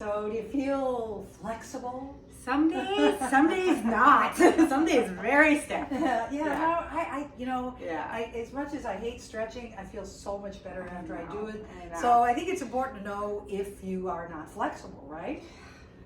So do you feel flexible? Some days not. Some days very stiff. Yeah. Yeah. As much as I hate stretching, I feel so much better after I do it. I know. So I think it's important to know if you are not flexible, right?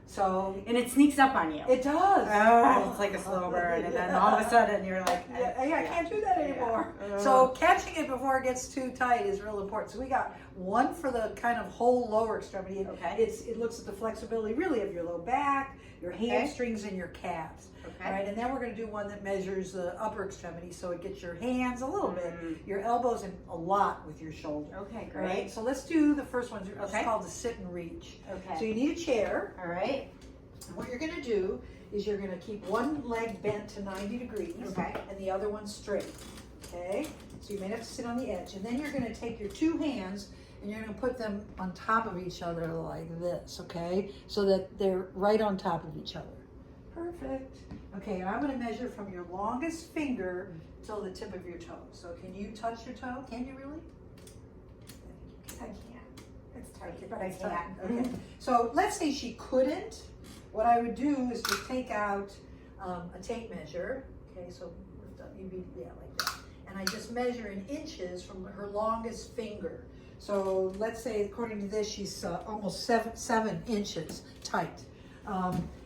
So And it sneaks up on you. it does. Oh, it's like a slow burn, and then all of a sudden you're like, I can't do that anymore. Yeah. So catching it before it gets too tight is real important. So we got one for the kind of whole lower extremity. Okay. It looks at the flexibility really of your low back, your hamstrings, and your calves. Okay. All right, and then we're going to do one that measures the upper extremity, so it gets your hands a little bit, your elbows, and a lot with your shoulder. Okay, All right, great. so let's do the first one. It's Okay. called the sit and reach. Okay. So you need a chair. All right. And what you're going to do is you're going to keep one leg bent to 90 degrees Okay. and the other one straight. Okay? So you may have to sit on the edge. And then you're going to take your two hands and you're going to put them on top of each other like this, okay? So that they're right on top of each other. Perfect. Okay, and I'm going to measure from your longest finger till the tip of your toe. So can you touch your toe? Can you really? I can't. It's tight, but I It's tight. can't. Okay. So let's say she couldn't. What I would do is just take out a tape measure. Okay, so you'd be like that, and I just measure in inches from her longest finger. So let's say, according to this, she's almost seven inches tight.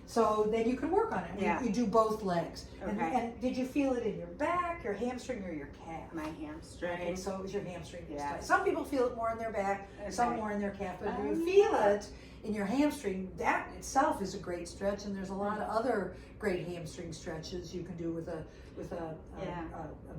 So then you can work on it. Yeah. You do both legs. Okay. And did you feel it in your back, your hamstring, or your calf? My hamstring. Okay, so it was your hamstring. That's Yeah. tight. Some people feel it more in their back, some Okay. more in their calf, but if Oh, you feel yeah. it in your hamstring, that itself is a great stretch, and there's a lot of other great hamstring stretches you can do with a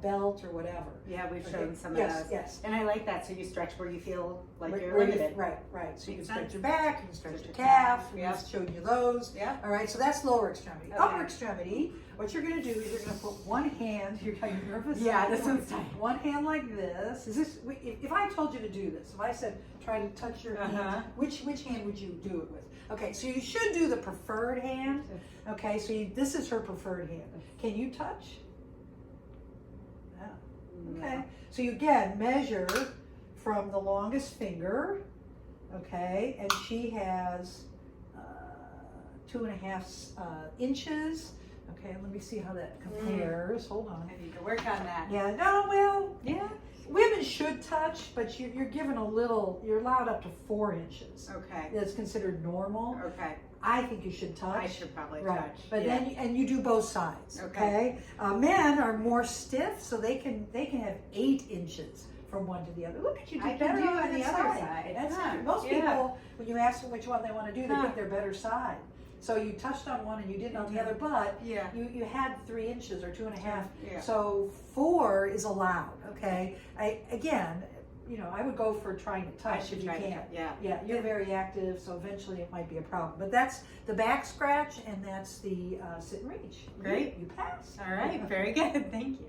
belt or whatever. Yeah, we've Okay. shown some of Yes, those. yes. And I like that. So you stretch where you feel like Right, you're where you- limited. Right. So you can Makes stretch sense. your back, you can stretch Stretch your your calf. calf, We've yep. showed you those. Yeah. All right, so that's lower extremity. Okay. Upper extremity, what you're going to do is you're going to put one hand. You're kind of nervous. Yeah, this one's tight. One hand like this. Is this? If I told you to do this, if I said try to touch your hand, which hand would you do it with? Okay, so you should do the preferred hand. Okay, so this is her preferred hand. Can you touch? No. Okay, so you again measure from the longest finger. Okay, and she has 2.5 inches. Okay, let me see how that compares. Hold on. I need to work on that. Yeah, no, well, Yeah. women should touch, but you're given a little, you're allowed up to 4 inches. Okay. That's considered normal. Okay. I think you should touch. I should probably Right, touch. but yeah. then you do both sides. Okay. Okay. Men are more stiff, so they can have 8 inches from one to the other. Look at you, I do can better do on on the the other other side. side. That's Huh. most Yeah. people, when you ask them which one they want to do, they Huh. pick their better side. So you touched on one and you didn't on the other, but Yeah. you had 3 inches or 2.5. Yeah. So 4 is allowed. Okay. I would go for trying to I touch should if you try to. can. Yeah. Yeah, you're very active, so eventually it might be a problem. But that's the back scratch, and that's the sit and reach. Great. You pass. All right. Very good. Thank you.